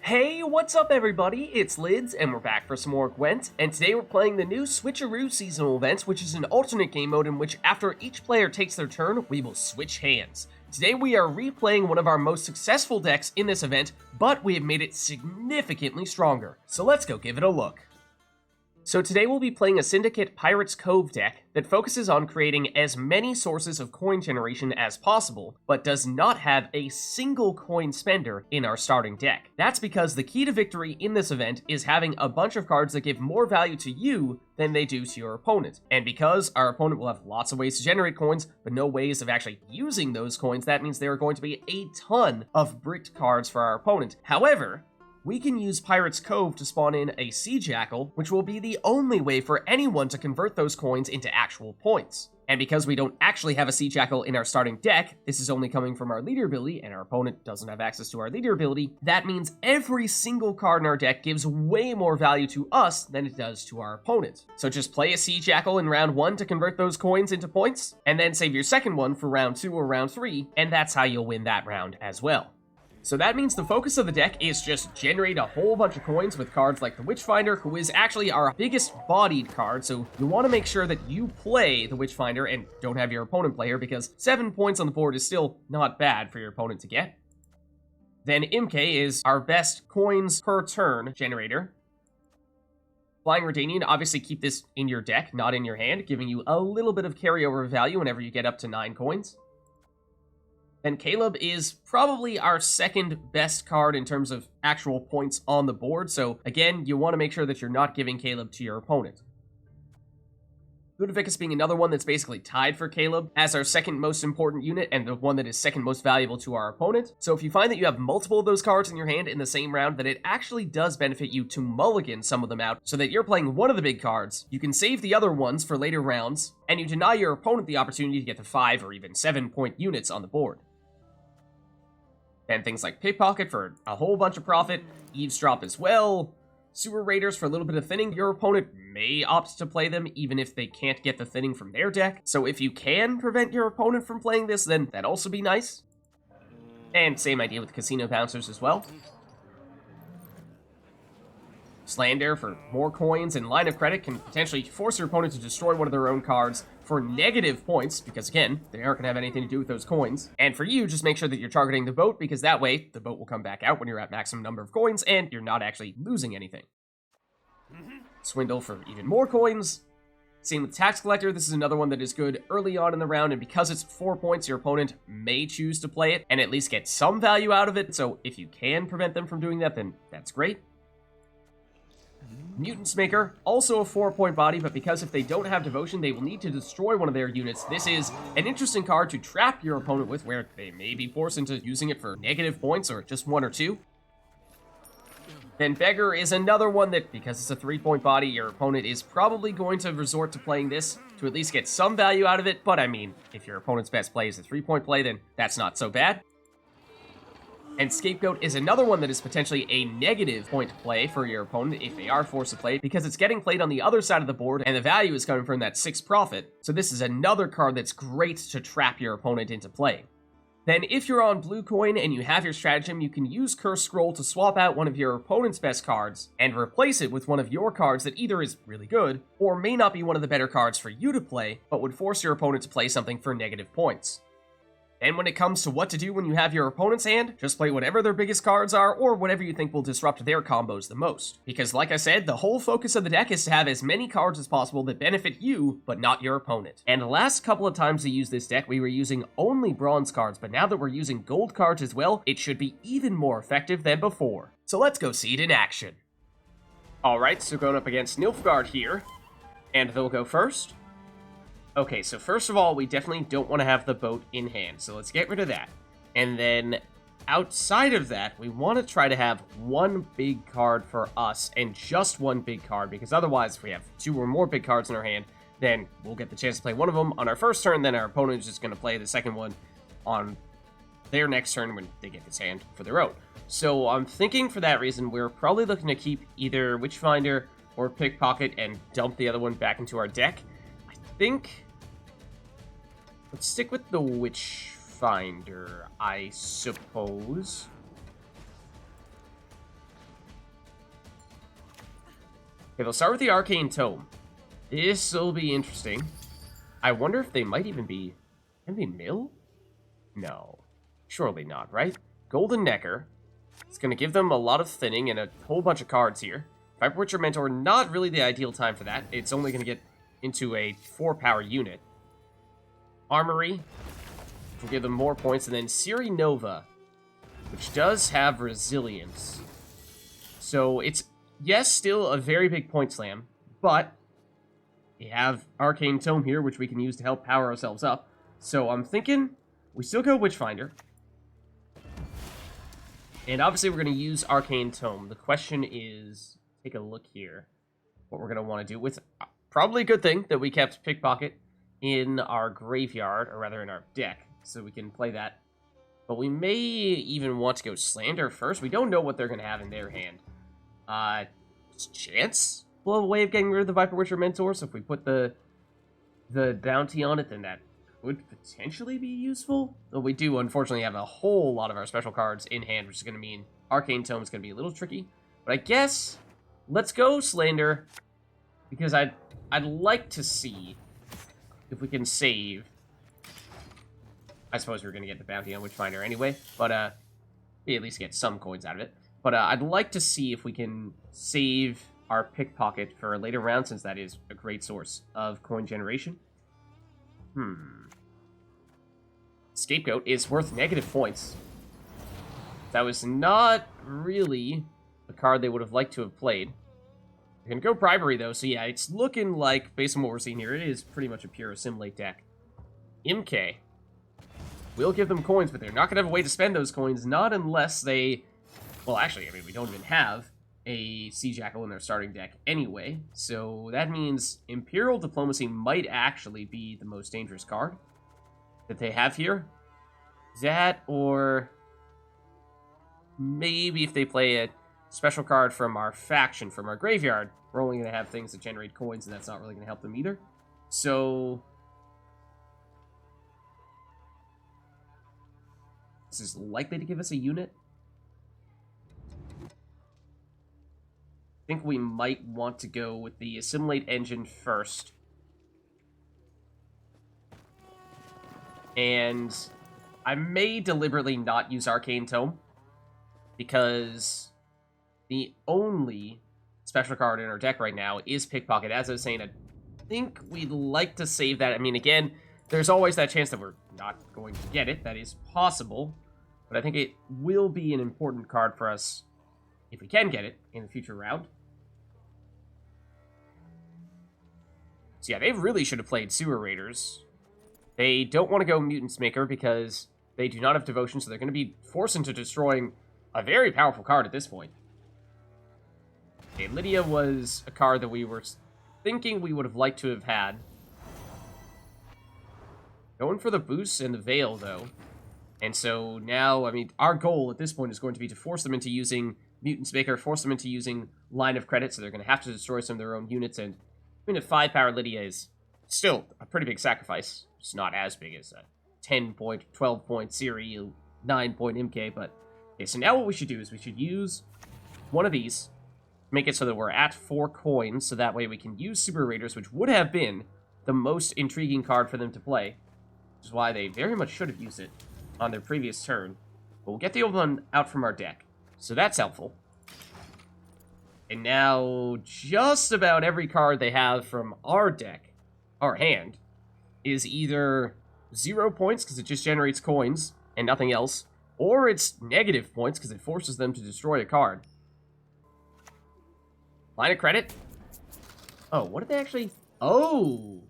Hey, what's up everybody? It's Lids, and we're back for some more Gwent, and today we're playing the new Switcheroo seasonal event, which is an alternate game mode in which after each player takes their turn, we will switch hands. Today we are replaying one of our most successful decks in this event, but we have made it significantly stronger. So let's go give it a look. So today we'll be playing a Syndicate Pirates Cove deck that focuses on creating as many sources of coin generation as possible, but does not have a single coin spender in our starting deck. That's because the key to victory in this event is having a bunch of cards that give more value to you than they do to your opponent. And because our opponent will have lots of ways to generate coins, but no ways of actually using those coins, that means there are going to be a ton of bricked cards for our opponent. However, we can use Pirates Cove to spawn in a Sea Jackal, which will be the only way for anyone to convert those coins into actual points. And because we don't actually have a Sea Jackal in our starting deck, this is only coming from our leader ability, and our opponent doesn't have access to our leader ability, that means every single card in our deck gives way more value to us than it does to our opponent. So just play a Sea Jackal in round 1 to convert those coins into points, and then save your second one for round 2 or round 3, and that's how you'll win that round as well. So that means the focus of the deck is just generate a whole bunch of coins with cards like the Witchfinder, who is actually our biggest bodied card, so you want to make sure that you play the Witchfinder and don't have your opponent play her, because 7 points on the board is still not bad for your opponent to get. Then Imke is our best coins per turn generator. Flying Redanian, obviously keep this in your deck, not in your hand, giving you a little bit of carryover value whenever you get up to 9 coins. Then Caleb is probably our second best card in terms of actual points on the board, so again, you want to make sure that you're not giving Caleb to your opponent. Ludovicus being another one that's basically tied for Caleb as our second most important unit and the one that is second most valuable to our opponent. So if you find that you have multiple of those cards in your hand in the same round, then it actually does benefit you to mulligan some of them out so that you're playing one of the big cards, you can save the other ones for later rounds, and you deny your opponent the opportunity to get to 5 or even 7 point units on the board. And things like Pickpocket for a whole bunch of profit, Eavesdrop as well, Sewer Raiders for a little bit of thinning. Your opponent may opt to play them even if they can't get the thinning from their deck, so if you can prevent your opponent from playing this, then that'd also be nice. And same idea with Casino Bouncers as well. Slander for more coins, and Line of Credit can potentially force your opponent to destroy one of their own cards for negative points, because again, they aren't going to have anything to do with those coins. And for you, just make sure that you're targeting the boat, because that way, the boat will come back out when you're at maximum number of coins, and you're not actually losing anything. Swindle for even more coins. Same with Tax Collector, this is another one that is good early on in the round, and because it's 4 points, your opponent may choose to play it, and at least get some value out of it, so if you can prevent them from doing that, then that's great. Mutants Maker, also a 4-point body, but because if they don't have Devotion, they will need to destroy one of their units. This is an interesting card to trap your opponent with, where they may be forced into using it for negative points, or just 1 or 2. Then Beggar is another one that, because it's a 3-point body, your opponent is probably going to resort to playing this to at least get some value out of it, but I mean, if your opponent's best play is a 3-point play, then that's not so bad. And Scapegoat is another one that is potentially a negative point play for your opponent if they are forced to play, because it's getting played on the other side of the board, and the value is coming from that 6 profit. So this is another card that's great to trap your opponent into play. Then if you're on blue coin and you have your stratagem, you can use Curse Scroll to swap out one of your opponent's best cards and replace it with one of your cards that either is really good, or may not be one of the better cards for you to play, but would force your opponent to play something for negative points. And when it comes to what to do when you have your opponent's hand, just play whatever their biggest cards are, or whatever you think will disrupt their combos the most. Because like I said, the whole focus of the deck is to have as many cards as possible that benefit you, but not your opponent. And the last couple of times we used this deck, we were using only bronze cards, but now that we're using gold cards as well, it should be even more effective than before. So let's go see it in action. Alright, so going up against Nilfgaard here, and they'll go first. Okay, so first of all, we definitely don't want to have the boat in hand, so let's get rid of that. And then, outside of that, we want to try to have one big card for us, and just one big card, because otherwise, if we have 2 or more big cards in our hand, then we'll get the chance to play one of them on our first turn, then our opponent is just going to play the second one on their next turn when they get this hand for their own. So I'm thinking for that reason, we're probably looking to keep either Witchfinder or Pickpocket and dump the other one back into our deck. I think let's stick with the Witchfinder, I suppose. Okay, they'll start with the Arcane Tome. This will be interesting. I wonder if they might even be... Can they mill? No. Surely not, right? Golden Necker. It's going to give them a lot of thinning and a whole bunch of cards here. Viper Witcher Mentor, not really the ideal time for that. It's only going to get into a 4-power unit. Armory will give them more points. And then Siri Nova, which does have resilience. So it's, yes, still a very big point slam, but we have Arcane Tome here, which we can use to help power ourselves up. So I'm thinking we still go Witchfinder. And obviously we're going to use Arcane Tome. The question is, take a look here, what we're going to want to do with... Probably a good thing that we kept Pickpocket in our graveyard, or rather in our deck, so we can play that. But we may even want to go Slander first. We don't know what they're going to have in their hand. Chance? Well, a way of getting rid of the Viper Witcher Mentor, so if we put the bounty on it, then that could potentially be useful. But we do, unfortunately, have a whole lot of our special cards in hand, which is going to mean Arcane Tome is going to be a little tricky. But I guess, let's go Slander, because I'd like to see if we can save. I suppose we're going to get the bounty on Witchfinder anyway, but we at least get some coins out of it. But I'd like to see if we can save our Pickpocket for a later round, since that is a great source of coin generation. Scapegoat is worth negative points. That was not really the card they would have liked to have played. We're going to go Bribery, though, so yeah, it's looking like, based on what we're seeing here, it is pretty much a pure Assimilate deck. Imke. We'll give them coins, but they're not going to have a way to spend those coins, not unless they... Well, actually, I mean, we don't even have a Sea Jackal in their starting deck anyway, so that means Imperial Diplomacy might actually be the most dangerous card that they have here. That, or maybe if they play a special card from our faction, from our graveyard, we're only going to have things that generate coins, and that's not really going to help them either. So this is likely to give us a unit. I think we might want to go with the Assimilate engine first. And I may deliberately not use Arcane Tome, because the only special card in our deck right now is Pickpocket. As I was saying, I think we'd like to save that. I mean, again, there's always that chance that we're not going to get it. That is possible. But I think it will be an important card for us if we can get it in the future round. So yeah, they really should have played Sewer Raiders. They don't want to go Mutants Maker because they do not have Devotion, so they're going to be forced into destroying a very powerful card at this point. Okay, Lydia was a card that we were thinking we would have liked to have had. Going for the boost and the Veil, though. And so now, I mean, our goal at this point is going to be to force them into using Mutants Maker, force them into using Line of Credit, so they're going to have to destroy some of their own units, and I mean, a 5-power Lydia is still a pretty big sacrifice. It's not as big as a 10-point, 12-point Siri, 9-point Imke, but... Okay, so now what we should do is we should use one of these, make it so that we're at 4 coins, so that way we can use Super Raiders, which would have been the most intriguing card for them to play, which is why they very much should have used it on their previous turn. But we'll get the old one out from our deck, so that's helpful. And now, just about every card they have from our deck, our hand, is either 0 points, because it just generates coins, and nothing else, or it's negative points, because it forces them to destroy a card. Line of Credit? Oh, what did they actually... Oh!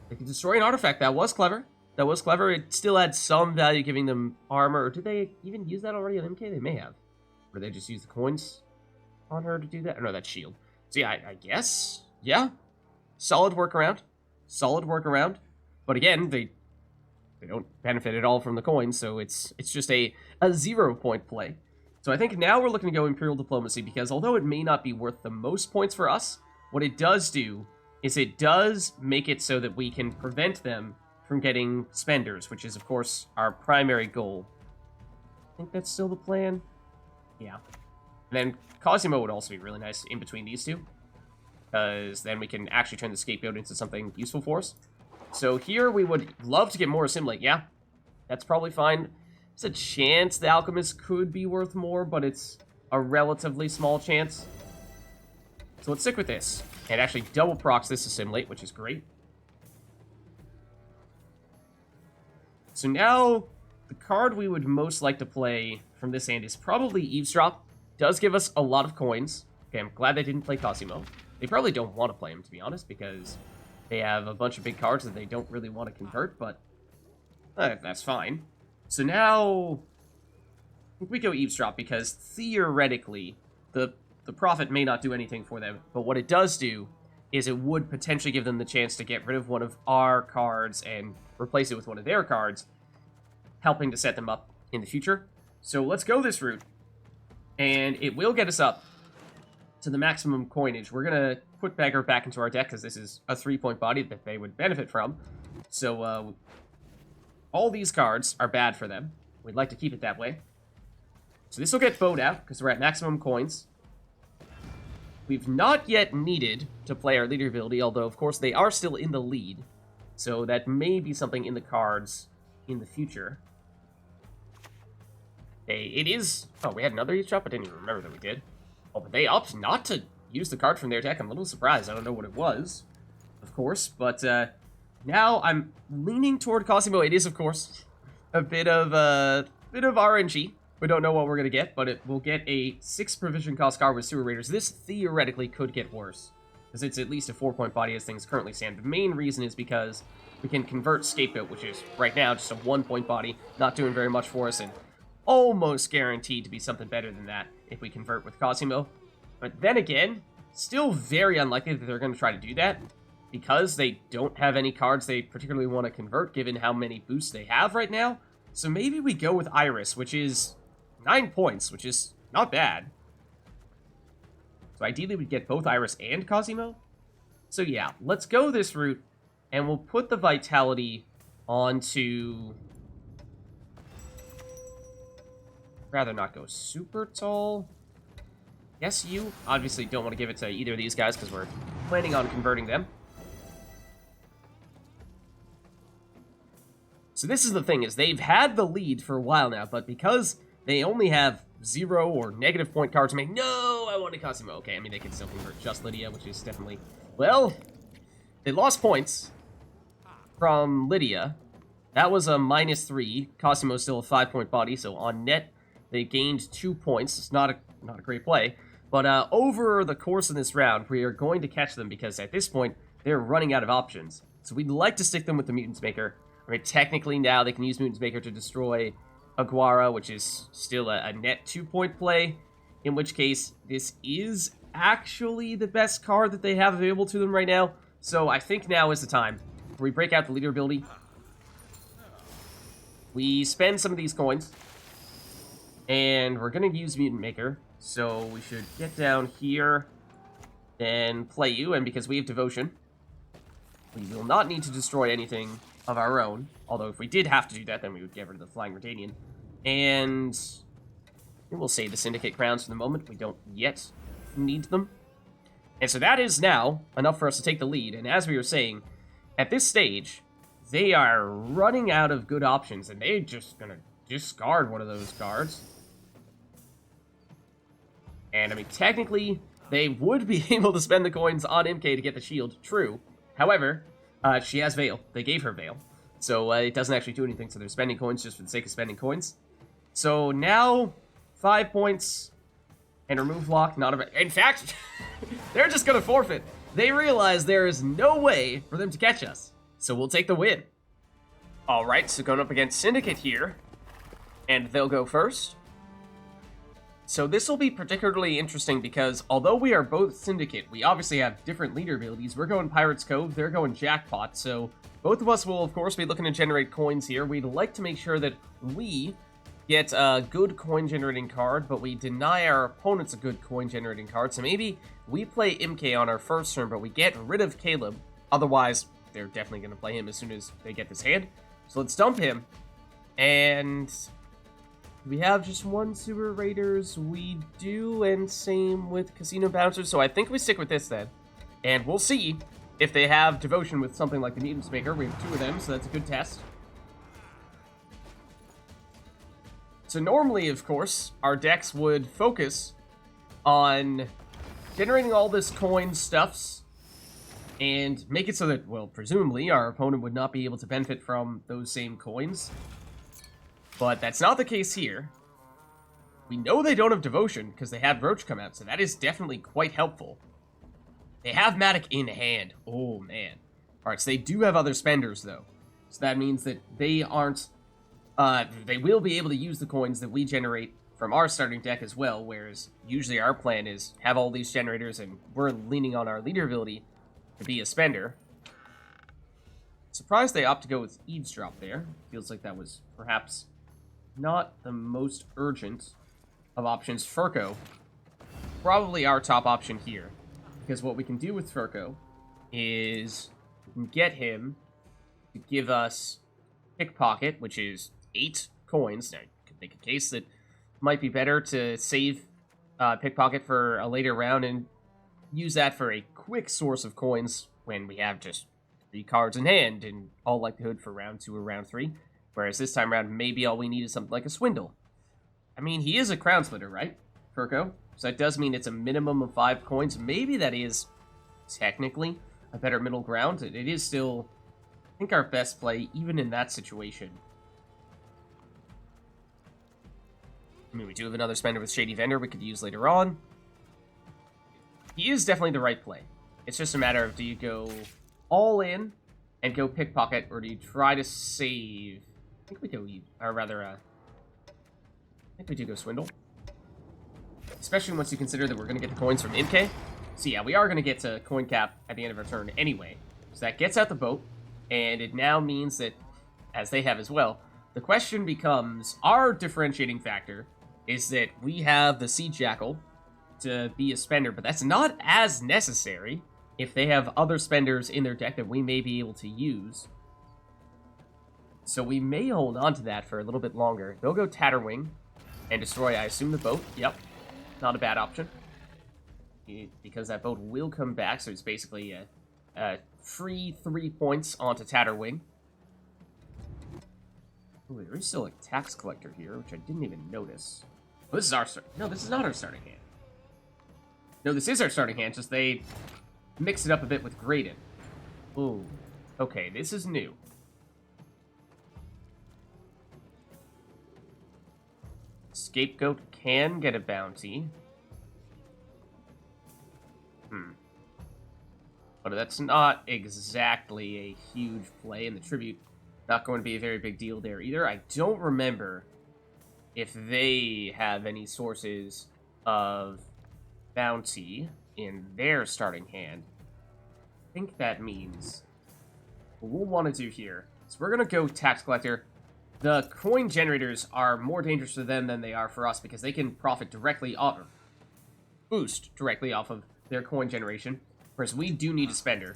They could destroy an artifact. That was clever. That was clever. It still had some value, giving them armor. Or did they even use that already on MK? They may have. Or they just use the coins on her to do that? Oh, no, that's shield. So yeah, I guess, yeah, solid workaround, but again, they don't benefit at all from the coins, so it's just a 0-point play. So I think now we're looking to go Imperial Diplomacy, because although it may not be worth the most points for us, what it does do is it does make it so that we can prevent them from getting spenders, which is of course our primary goal. I think that's still the plan. Yeah. And then Cosimo would also be really nice in between these two. because then we can actually turn the Scapegoat into something useful for us. So here we would love to get more Assimilate. Yeah, that's probably fine. There's a chance the Alchemist could be worth more, but it's a relatively small chance. So let's stick with this. And actually double procs this Assimilate, which is great. So now, the card we would most like to play from this hand is probably Eavesdrop. Does give us a lot of coins. Okay, I'm glad they didn't play Cosimo. They probably don't want to play him, to be honest, because they have a bunch of big cards that they don't really want to convert, but that's fine. So now, I think we go Eavesdrop, because theoretically, the Prophet may not do anything for them, but what it does do is it would potentially give them the chance to get rid of one of our cards and replace it with one of their cards, helping to set them up in the future. So let's go this route, and it will get us up to the maximum coinage. We're going to put Beggar back into our deck, because this is a 3-point body that they would benefit from. So all these cards are bad for them. We'd like to keep it that way. So this will get bowed out, because we're at maximum coins. We've not yet needed to play our leader ability, although, of course, they are still in the lead. So that may be something in the cards in the future. Okay, it is... Oh, we had another Eavesdrop? I didn't even remember that we did. Oh, but they opted not to use the card from their deck. I'm a little surprised. I don't know what it was, of course. But now I'm leaning toward Cosimo. It is, of course, a bit of RNG. We don't know what we're going to get, but it will get a 6 provision cost card with Sewer Raiders. This theoretically could get worse, because it's at least a 4-point body as things currently stand. The main reason is because we can convert Scapegoat, which is right now just a 1-point body, not doing very much for us, and almost guaranteed to be something better than that if we convert with Cosimo. But then again, still very unlikely that they're going to try to do that, because they don't have any cards they particularly want to convert, given how many boosts they have right now. So maybe we go with Iris, which is 9 points, which is not bad. So ideally we'd get both Iris and Cosimo. So yeah, let's go this route, and we'll put the Vitality onto... Rather not go super tall. Yes, you obviously don't want to give it to either of these guys, because we're planning on converting them. So this is the thing, is they've had the lead for a while now, but because they only have 0 or negative point cards to make... No, I want to Cosimo. Okay, I mean, they can still convert just Lydia, which is definitely... Well, they lost points from Lydia. That was a -3. Cosimo's still a 5-point body, so on net, they gained 2 points. It's not a great play. But over the course of this round, we are going to catch them, because at this point, they're running out of options. So we'd like to stick them with the Mutants Maker. I mean, technically now they can use Mutants Maker to destroy Aguara, which is still a net 2-point play, in which case this is actually the best card that they have available to them right now. So I think now is the time where we break out the leader ability. We spend some of these coins, and we're going to use Mutant Maker, so we should get down here, then play you, and because we have Devotion, we will not need to destroy anything of our own, although if we did have to do that, then we would get rid of the Flying Redanian. And we'll save the Syndicate crowns for the moment. We don't yet need them. And so that is now enough for us to take the lead. And as we were saying, at this stage, they are running out of good options, and they're just going to discard one of those cards. And, I mean, technically, they would be able to spend the coins on Imke to get the shield, true. However, she has Veil. They gave her Veil. So it doesn't actually do anything, so they're spending coins just for the sake of spending coins. So now, 5 points, and remove lock, not a... In fact, they're just going to forfeit. They realize there is no way for them to catch us. So we'll take the win. Alright, so going up against Syndicate here, and they'll go first. So this will be particularly interesting because although we are both Syndicate, we obviously have different leader abilities. We're going Pirate's Cove, they're going Jackpot, so both of us will, of course, be looking to generate coins here. We'd like to make sure that we get a good coin-generating card, but we deny our opponents a good coin-generating card, so maybe we play Imke on our first turn, but we get rid of Caleb. Otherwise, they're definitely going to play him as soon as they get this hand. So let's dump him, and... we have just one Sewer Raiders, we do, and same with Casino Bouncers, so I think we stick with this then. And we'll see if they have Devotion with something like the Mutants Maker. We have 2 of them, so that's a good test. So normally, of course, our decks would focus on generating all this coin stuffs and make it so that, well, presumably, our opponent would not be able to benefit from those same coins. But that's not the case here. We know they don't have Devotion because they had Roach come out, so that is definitely quite helpful. They have Matic in hand. Oh, man. Alright, so they do have other spenders, though. So that means that they aren't... they will be able to use the coins that we generate from our starting deck as well, whereas usually our plan is have all these generators and we're leaning on our leader ability to be a spender. Surprised they opt to go with Eavesdrop there. Feels like that was perhaps not the most urgent of options. Furco, probably our top option here, because what we can do with Furco is we can get him to give us Pickpocket, which is 8 coins. Now, you could make a case that it might be better to save Pickpocket for a later round and use that for a quick source of coins when we have just 3 cards in hand, in all likelihood for round 2 or round 3. Whereas this time around, maybe all we need is something like a Swindle. I mean, he is a Crown Splitter, right, Furco? So that does mean it's a minimum of 5 coins. Maybe that is technically a better middle ground. It is still, I think, our best play, even in that situation. I mean, we do have another spender with Shady Vendor we could use later on. He is definitely the right play. It's just a matter of, do you go all in and go Pickpocket, or do you try to save... I think we go, or rather, I think we do go Swindle. Especially once you consider that we're going to get the coins from Imke. So yeah, we are going to get to coin cap at the end of our turn anyway. So that gets out the boat, and it now means that, as they have as well, the question becomes, our differentiating factor is that we have the Sea Jackal to be a spender, but that's not as necessary if they have other spenders in their deck that we may be able to use. So we may hold on to that for a little bit longer. They'll go Tatterwing and destroy, I assume, the boat. Yep. Not a bad option. Because that boat will come back, so it's basically a free 3 points onto Tatterwing. Ooh, there is still a tax collector here, which I didn't even notice. Oh, this is our start. No, this is not our starting hand. No, this is our starting hand, just they mix it up a bit with Graydon. Ooh. Okay, this is new. Scapegoat can get a bounty. But that's not exactly a huge play, and the tribute not going to be a very big deal there either. I don't remember if they have any sources of bounty in their starting hand. I think that means what we'll want to do here is we're going to go tax collector. The coin generators are more dangerous to them than they are for us because they can profit directly off, or boost directly off of their coin generation, whereas we do need a spender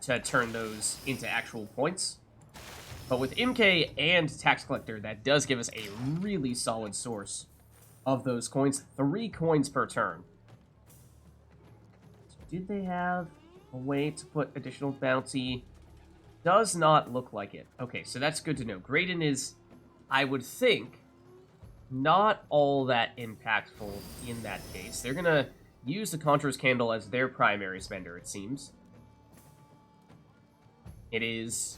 to turn those into actual points. But with Imke and Tax Collector, that does give us a really solid source of those coins. 3 coins per turn. Did they have a way to put additional bounty? Does not look like it. Okay, so that's good to know. Graydon is, I would think, not all that impactful in that case. They're going to use the Conjurer's Candle as their primary spender, it seems. It is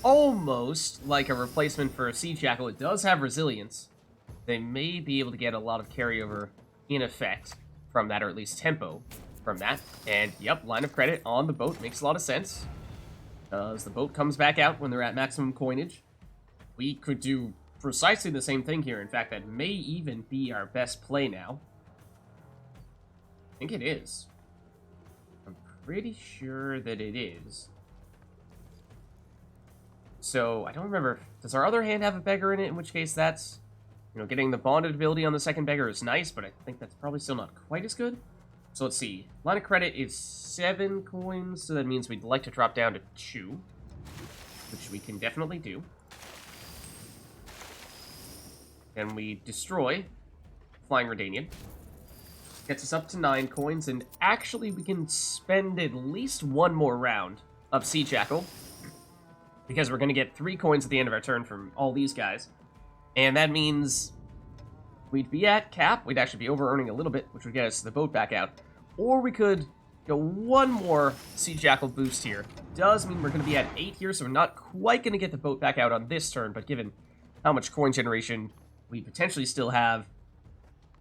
almost like a replacement for a Sea Jackal. It does have resilience. They may be able to get a lot of carryover in effect from that, or at least tempo from that. And, yep, line of credit on the boat makes a lot of sense. As the boat comes back out when they're at maximum coinage. We could do precisely the same thing here. In fact, that may even be our best play now. I think it is. I'm pretty sure that it is. So, I don't remember. Does our other hand have a Beggar in it? In which case, that's... You know, getting the bonded ability on the second Beggar is nice, but I think that's probably still not quite as good. So let's see. Line of credit is 7 coins, so that means we'd like to drop down to 2. Which we can definitely do. Then we destroy Flying Redanian. Gets us up to 9 coins, and actually we can spend at least one more round of Sea Jackal, because we're going to get 3 coins at the end of our turn from all these guys. And that means we'd be at cap. We'd actually be over-earning a little bit, which would get us the boat back out. Or we could go one more Sea Jackal boost here. Does mean we're going to be at 8 here, so we're not quite going to get the boat back out on this turn, but given how much coin generation we potentially still have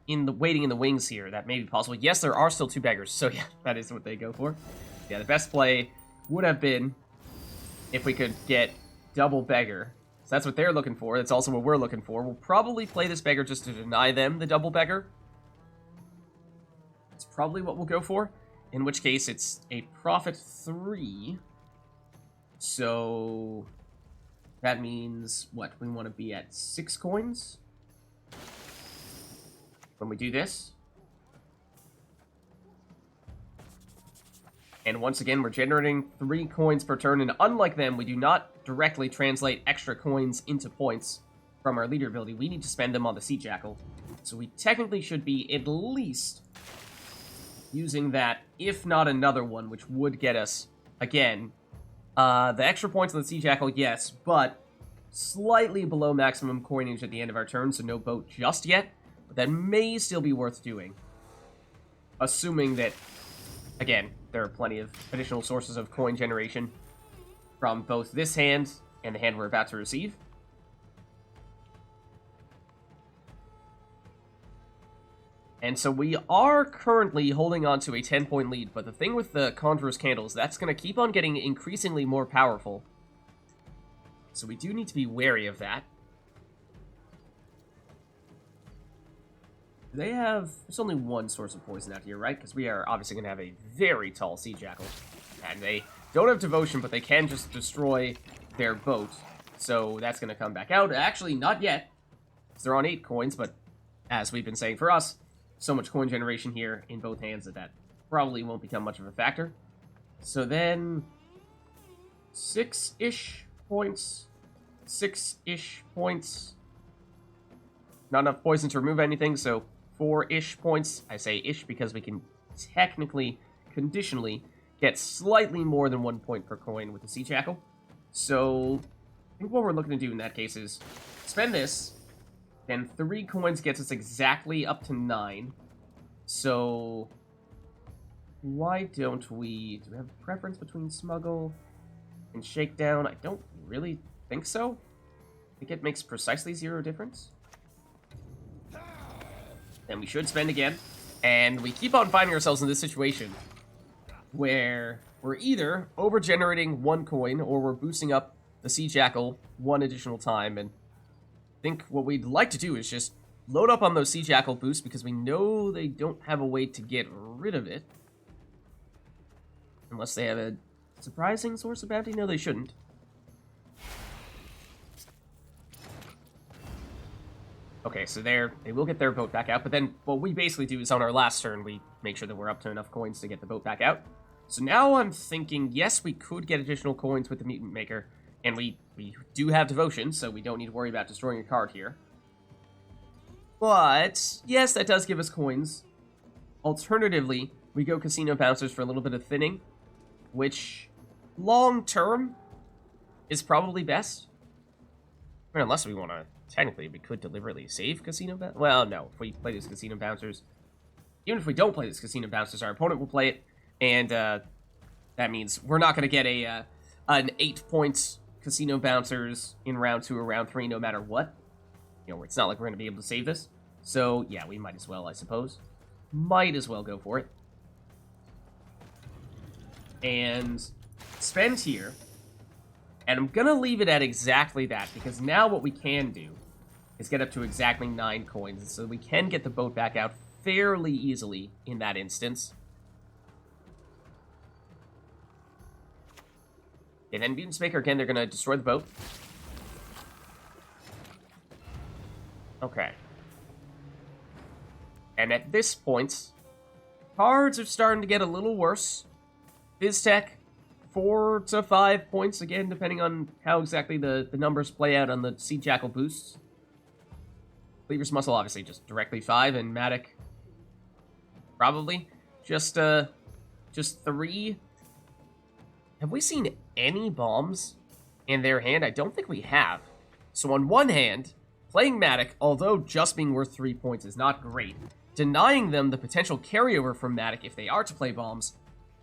waiting in the wings here, that may be possible. Yes, there are still 2 beggars, so yeah, that is what they go for. Yeah, the best play would have been if we could get double beggar. So that's what they're looking for. That's also what we're looking for. We'll probably play this beggar just to deny them the double beggar. That's probably what we'll go for. In which case, it's a profit 3. So that means, what? We want to be at 6 coins when we do this. And once again, we're generating 3 coins per turn, and unlike them, we do not directly translate extra coins into points from our leader ability. We need to spend them on the Sea Jackal. So we technically should be at least using that, if not another one, which would get us, again, the extra points on the Sea Jackal, yes, but slightly below maximum coinage at the end of our turn, so no boat just yet. But that may still be worth doing, assuming that, again, there are plenty of additional sources of coin generation from both this hand and the hand we're about to receive. And so we are currently holding on to a 10-point lead, but the thing with the Conjurer's Candles, that's going to keep on getting increasingly more powerful. So we do need to be wary of that. They have... There's only one source of poison out here, right? Because we are obviously going to have a very tall Sea Jackal. And they don't have Devotion, but they can just destroy their boat. So that's going to come back out. Actually, not yet. They're on 8 coins, but as we've been saying for us, so much coin generation here in both hands that probably won't become much of a factor. So then 6-ish points. 6-ish points. Not enough poison to remove anything, so 4-ish points. I say ish because we can technically, conditionally, get slightly more than 1 point per coin with the Sea Jackal. So I think what we're looking to do in that case is spend this, then 3 coins gets us exactly up to 9. So why don't we... Do we have a preference between Smuggle and Shakedown? I don't really think so. I think it makes precisely 0 difference. Then we should spend again. And we keep on finding ourselves in this situation where we're either over-generating 1 coin or we're boosting up the Sea Jackal 1 additional time. And I think what we'd like to do is just load up on those Sea Jackal boosts because we know they don't have a way to get rid of it. Unless they have a surprising source of bounty? No, they shouldn't. Okay, so they will get their boat back out, but then what we basically do is on our last turn, we make sure that we're up to enough coins to get the boat back out. So now I'm thinking, yes, we could get additional coins with the Mutant Maker, and we do have Devotion, so we don't need to worry about destroying a card here. But, yes, that does give us coins. Alternatively, we go Casino Bouncers for a little bit of thinning, which, long-term, is probably best. I mean, unless we want to... Technically, we could deliberately save Casino Bouncers. Well, no. If we play these Casino Bouncers... Even if we don't play these Casino Bouncers, our opponent will play it, and that means we're not going to get an 8-point Casino Bouncers in round 2 or round 3 no matter what. You know, it's not like we're going to be able to save this. So, yeah, we might as well, I suppose. Might as well go for it. And spend here. And I'm going to leave it at exactly that, because now what we can do is get up to exactly 9 coins, so we can get the boat back out fairly easily in that instance. And then Mutants Maker, again, they're going to destroy the boat. Okay. And at this point, cards are starting to get a little worse. BizTech, 4 to 5 points, again, depending on how exactly the numbers play out on the Sea Jackal boosts. Cleaver's Muscle, obviously, just directly 5, and Matic Probably. Just 3. Have we seen any bombs in their hand? I don't think we have. So on one hand, playing Matic, although just being worth 3 points is not great, denying them the potential carryover from Matic if they are to play bombs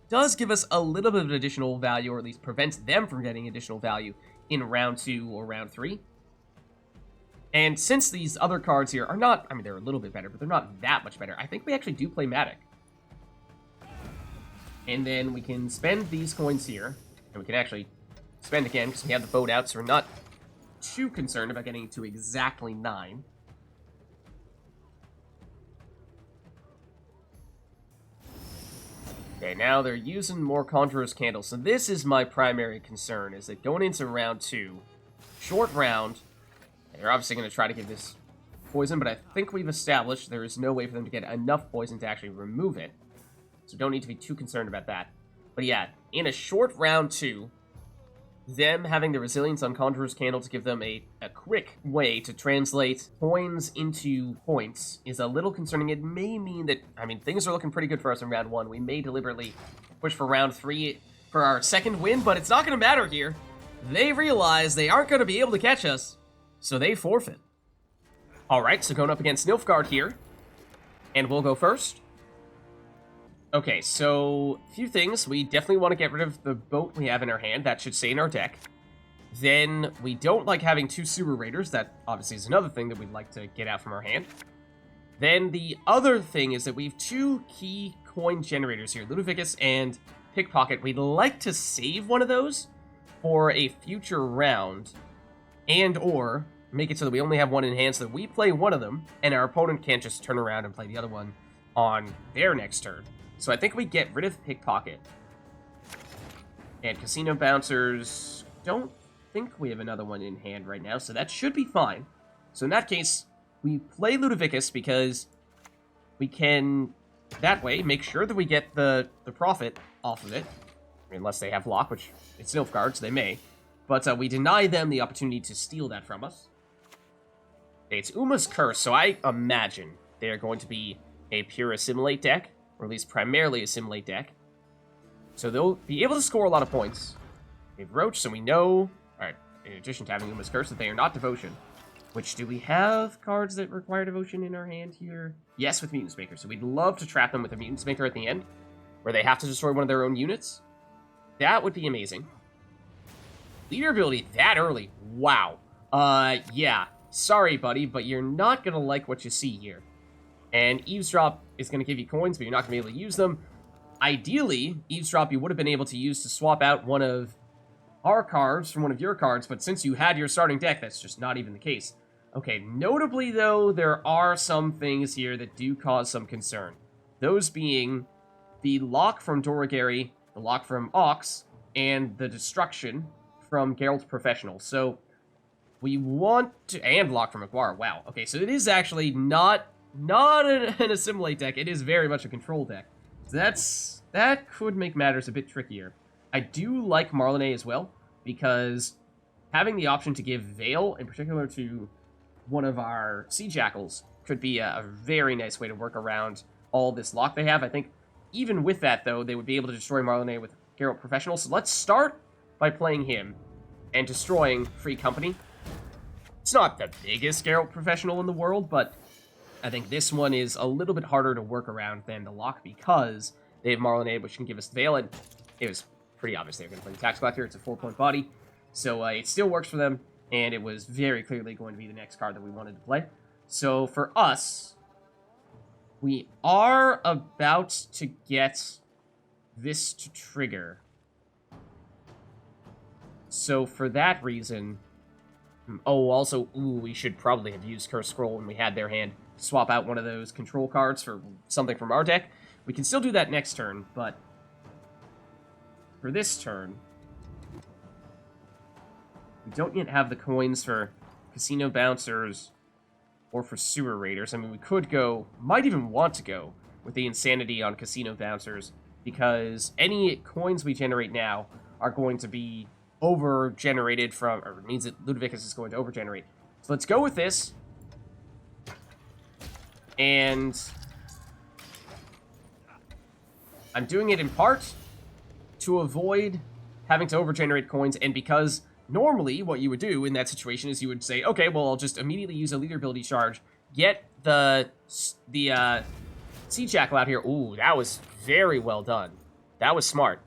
does give us a little bit of additional value, or at least prevents them from getting additional value in round 2 or round 3. And since these other cards here are not, I mean, they're a little bit better, but they're not that much better, I think we actually do play Matic. And then we can spend these coins here, and we can actually spend again because we have the boat out, so we're not too concerned about getting to exactly 9. Okay, now they're using more Conjurer's Candles. So this is my primary concern, is that going into round 2, short round, they're obviously going to try to give this poison, but I think we've established there is no way for them to get enough poison to actually remove it. So don't need to be too concerned about that. But yeah, in a short round 2, them having the resilience on Conjurer's Candle to give them a quick way to translate coins into points is a little concerning. It may mean that, I mean, things are looking pretty good for us in round 1. We may deliberately push for round 3 for our second win, but it's not going to matter here. They realize they aren't going to be able to catch us, so they forfeit. Alright, so going up against Nilfgaard here, and we'll go first. Okay, so a few things. We definitely want to get rid of the boat we have in our hand. That should stay in our deck. Then we don't like having 2 Sewer Raiders. That obviously is another thing that we'd like to get out from our hand. Then the other thing is that we have 2 key coin generators here, Ludovicus and Pickpocket. We'd like to save one of those for a future round, and or make it so that we only have one in hand so that we play one of them, and our opponent can't just turn around and play the other one on their next turn. So I think we get rid of Pickpocket. And Casino Bouncers, don't think we have another one in hand right now, so that should be fine. So in that case, we play Ludovicus because we can, that way, make sure that we get the profit off of it. I mean, unless they have lock, which it's Nilfgaard, so they may. But we deny them the opportunity to steal that from us. Okay, it's Uma's Curse, so I imagine they are going to be a pure Assimilate deck, or at least primarily Assimilate deck. So they'll be able to score a lot of points. We have Roach, so we know, alright, in addition to having Uma's Curse, that they are not Devotion. Which, do we have cards that require Devotion in our hand here? Yes, with Mutants Maker, so we'd love to trap them with a Mutants Maker at the end, where they have to destroy one of their own units. That would be amazing. Leader ability that early, wow. Yeah, sorry buddy, but you're not gonna like what you see here. And Eavesdrop is going to give you coins, but you're not going to be able to use them. Ideally, Eavesdrop you would have been able to use to swap out one of our cards from one of your cards, but since you had your starting deck, that's just not even the case. Okay, notably though, there are some things here that do cause some concern. Those being the lock from Doragary, the lock from Ox, and the destruction from Geralt Professional. So, we want to... and lock from Aguara, wow. Okay, so it is actually not an Assimilate deck, it is very much a control deck. So that could make matters a bit trickier. I do like Marlene as well, because having the option to give Veil, in particular to one of our Sea Jackals, could be a very nice way to work around all this lock they have. I think even with that, though, they would be able to destroy Marlene with Geralt Professional. So let's start by playing him and destroying Free Company. It's not the biggest Geralt Professional in the world, but I think this one is a little bit harder to work around than the lock because they have Marlene, which can give us Veil, and it was pretty obvious they were going to play the Tax Collector. It's a 4-point body, so it still works for them, and it was very clearly going to be the next card that we wanted to play. So for us, we are about to get this to trigger. So for that reason... oh, also, we should probably have used Curse Scroll when we had their hand. Swap out one of those control cards for something from our deck. We can still do that next turn, but for this turn, we don't yet have the coins for Casino Bouncers or for Sewer Raiders. I mean, we could go, might even want to go with the Insanity on Casino Bouncers, because any coins we generate now are going to be over-generated from, or it means that Ludovicus is going to over-generate. So let's go with this. And I'm doing it in part to avoid having to overgenerate coins, and because normally what you would do in that situation is you would say, okay, well, I'll just immediately use a leader ability charge, get the Sea Jackal out here. Ooh, that was very well done. That was smart.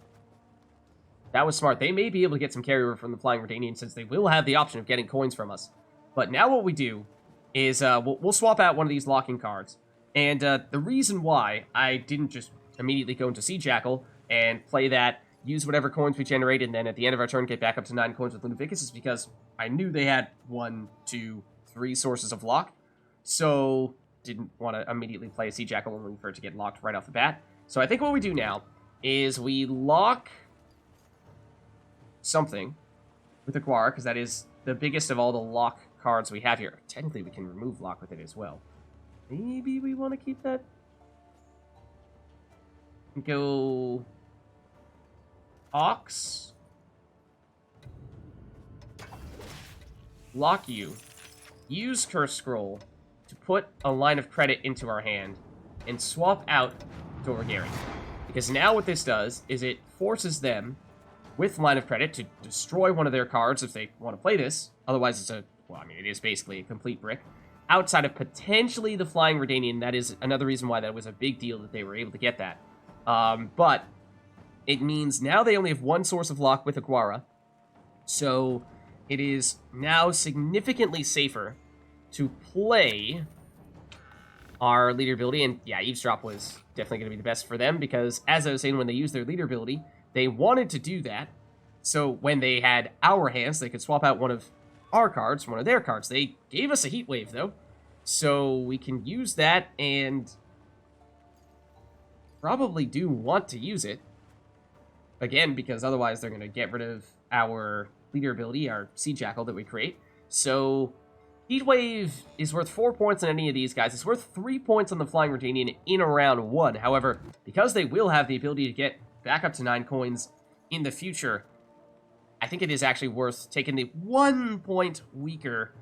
That was smart. They may be able to get some carryover from the Flying Redanian since they will have the option of getting coins from us. But now what we do is we'll swap out one of these locking cards. And the reason why I didn't just immediately go into Sea Jackal and play that, use whatever coins we generate, and then at the end of our turn get back up to 9 coins with Ludovicus is because I knew they had 1, 2, 3 sources of lock. So didn't want to immediately play a Sea Jackal only for it to get locked right off the bat. So I think what we do now is we lock something with Aguara, because that is the biggest of all the lock cards we have here. Technically, we can remove lock with it as well. Maybe we want to keep that. Go Ox. Lock you. Use Curse Scroll to put a line of credit into our hand and swap out Dorgary. Because now what this does is it forces them with line of credit to destroy one of their cards if they want to play this. Otherwise, it's it is basically a complete brick. Outside of potentially the Flying Redanian, that is another reason why that was a big deal that they were able to get that. But it means now they only have 1 source of lock with Aguara. So it is now significantly safer to play our leader ability. And yeah, Eavesdrop was definitely going to be the best for them because, as I was saying, when they used their leader ability, they wanted to do that. So when they had our hands, they could swap out one of our cards for one of their cards. They gave us a heat wave, though. So we can use that and probably do want to use it. Again, because otherwise they're going to get rid of our leader ability, our Sea Jackal that we create. So Heat Wave is worth 4 points on any of these guys. It's worth 3 points on the Flying Redanian in round 1. However, because they will have the ability to get back up to 9 coins in the future, I think it is actually worth taking the 1 point weaker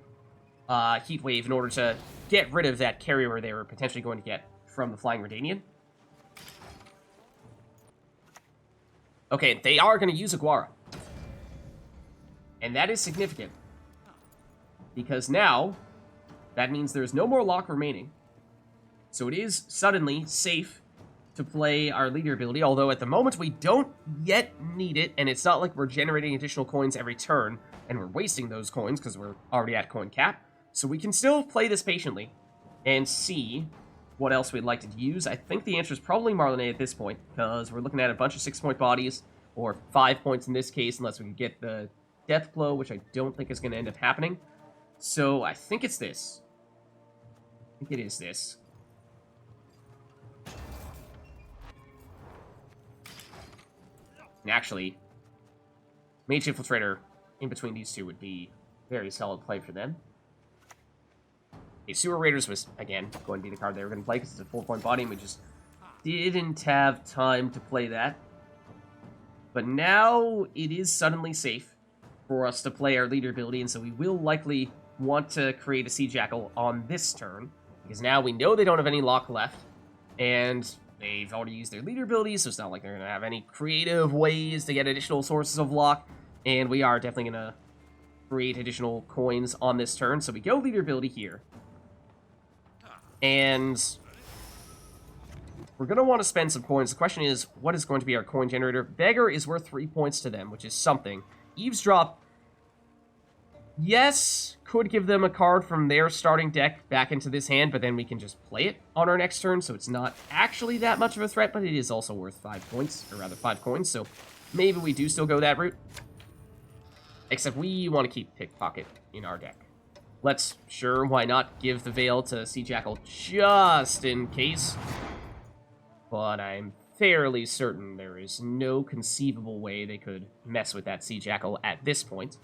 Heat Wave in order to get rid of that carryover they were potentially going to get from the Flying Redanian. Okay, they are going to use Aguara. And that is significant. Because now, that means there's no more lock remaining. So it is suddenly safe to play our leader ability, although at the moment we don't yet need it, and it's not like we're generating additional coins every turn, and we're wasting those coins because we're already at coin cap. So we can still play this patiently and see what else we'd like to use. I think the answer is probably Marlene at this point, because we're looking at a bunch of 6-point bodies, or 5 points in this case, unless we can get the Death Blow, which I don't think is going to end up happening. So I think it's this. I think it is this. And actually, Mage Infiltrator in between these two would be a very solid play for them. Okay, Sewer Raiders was, again, going to be the card they were going to play because it's a 4-point body, and we just didn't have time to play that. But now it is suddenly safe for us to play our leader ability, and so we will likely want to create a Sea Jackal on this turn, because now we know they don't have any lock left, and they've already used their leader ability, so it's not like they're going to have any creative ways to get additional sources of lock, and we are definitely going to create additional coins on this turn. So we go leader ability here, and we're going to want to spend some coins. The question is, what is going to be our coin generator? Beggar is worth 3 points to them, which is something. Eavesdrop, yes, could give them a card from their starting deck back into this hand, but then we can just play it on our next turn, so it's not actually that much of a threat, but it is also worth 5 points, or rather 5 coins, so maybe we do still go that route. Except we want to keep Pickpocket in our deck. Let's, sure, why not give the Veil to Sea Jackal just in case. But I'm fairly certain there is no conceivable way they could mess with that Sea Jackal at this point.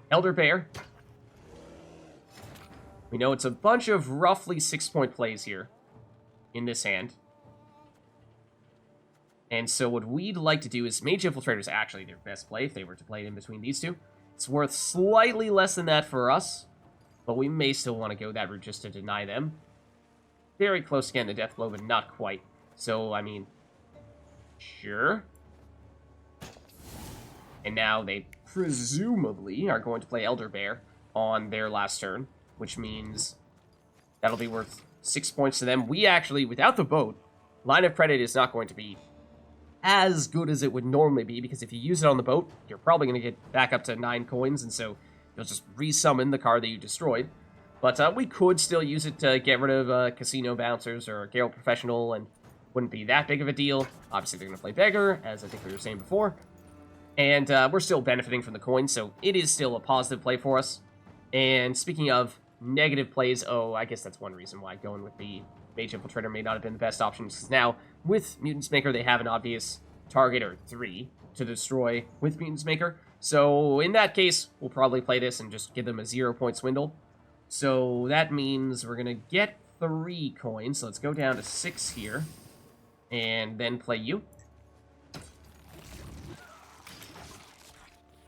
Elder Bear. We know it's a bunch of roughly 6-point plays here in this hand. And so what we'd like to do is Mage Infiltrator is actually their best play if they were to play it in between these two. It's worth slightly less than that for us, but we may still want to go that route just to deny them. Very close to getting the Death Blow, but not quite. So, I mean, Sure. And now they presumably are going to play Elder Bear on their last turn, which means that'll be worth 6 points to them. We actually, without the boat, Line of Credit is not going to be as good as it would normally be, because if you use it on the boat, you're probably going to get back up to 9 coins, and so you'll just resummon the card that you destroyed. But we could still use it to get rid of Casino Bouncers or Gale Professional, and wouldn't be that big of a deal. Obviously, they're going to play Beggar, as I think we were saying before. And we're still benefiting from the coins, so it is still a positive play for us. And speaking of negative plays, oh, I guess that's one reason why going with the Mage Infiltrator may not have been the best option, because now, with Mutants Maker, they have an obvious target, or 3, to destroy with Mutants Maker. So, in that case, we'll probably play this and just give them a 0-point Swindle. So, that means we're going to get 3 coins, so let's go down to 6 here, and then play you.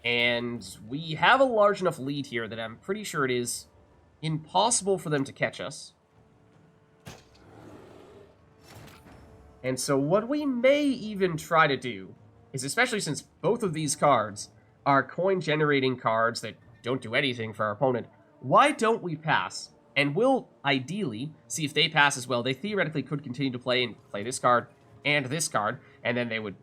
And we have a large enough lead here that I'm pretty sure it is impossible for them to catch us. And so what we may even try to do is, especially since both of these cards are coin-generating cards that don't do anything for our opponent, why don't we pass? And we'll ideally see if they pass as well. They theoretically could continue to play this card and this card, and then they would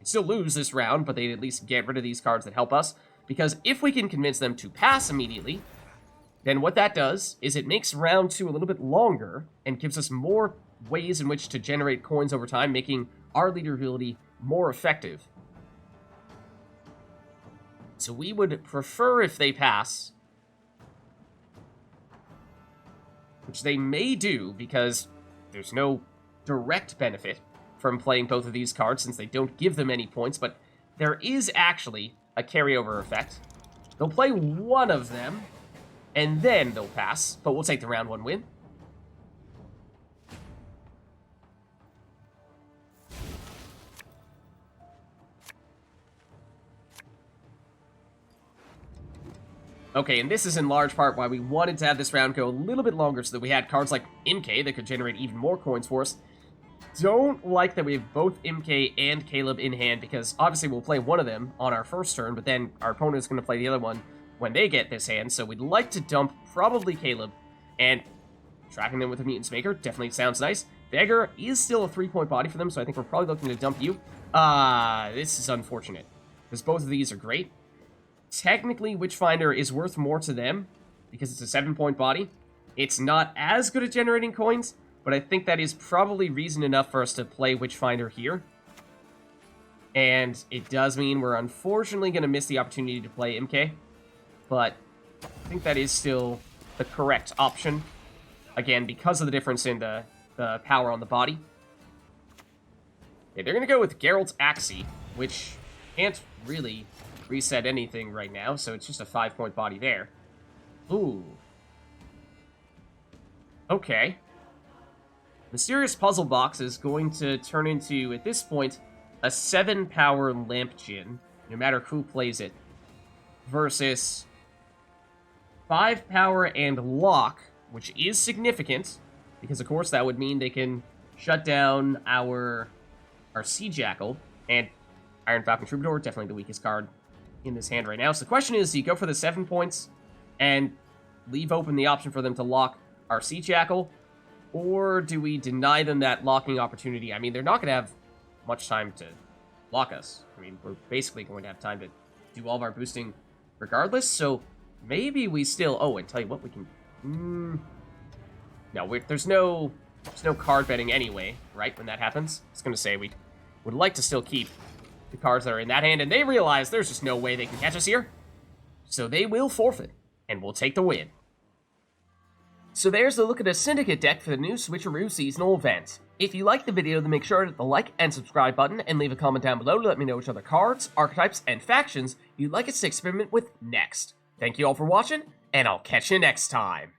still lose this round, but they'd at least get rid of these cards that help us. Because if we can convince them to pass immediately, then what that does is it makes round 2 a little bit longer and gives us more ways in which to generate coins over time, making our leader ability more effective. So we would prefer if they pass, which they may do because there's no direct benefit from playing both of these cards since they don't give them any points, but there is actually a carryover effect. They'll play one of them, and then they'll pass, but we'll take the round 1 win. Okay, and this is in large part why we wanted to have this round go a little bit longer so that we had cards like Imke that could generate even more coins for us. Don't like that we have both Imke and Caleb in hand, because obviously we'll play one of them on our first turn, but then our opponent is going to play the other one when they get this hand, so we'd like to dump probably Caleb, and tracking them with a Mutants Maker definitely sounds nice. Beggar is still a 3-point body for them, so I think we're probably looking to dump you. This is unfortunate, because both of these are great. Technically, Witchfinder is worth more to them, because it's a 7-point body. It's not as good at generating coins, but I think that is probably reason enough for us to play Witchfinder here. And it does mean we're unfortunately going to miss the opportunity to play Imke, but I think that is still the correct option. Again, because of the difference in the power on the body. Okay, they're going to go with Geralt's Axii, which can't really reset anything right now, so it's just a 5-point body there. Ooh. Okay. Mysterious Puzzle Box is going to turn into, at this point, a 7-power Lamp Djinn, no matter who plays it, versus 5-power and Lock, which is significant, because of course that would mean they can shut down our Sea Jackal, and Iron Falcon Troubadour, definitely the weakest card in this hand right now. So the question is, do you go for the 7 points and leave open the option for them to lock our Sea Jackal, or do we deny them that locking opportunity? I mean, they're not going to have much time to lock us. I mean, we're basically going to have time to do all of our boosting regardless, so maybe we still... Oh, and tell you what, we can... No, there's no card betting anyway, right, when that happens? I was going to say, we would like to still keep the cards that are in that hand, and they realize there's just no way they can catch us here. So they will forfeit, and we'll take the win. So there's a look at a Syndicate deck for the new Switcheroo seasonal event. If you liked the video, then make sure to hit the like and subscribe button, and leave a comment down below to let me know which other cards, archetypes, and factions you'd like us to experiment with next. Thank you all for watching, and I'll catch you next time.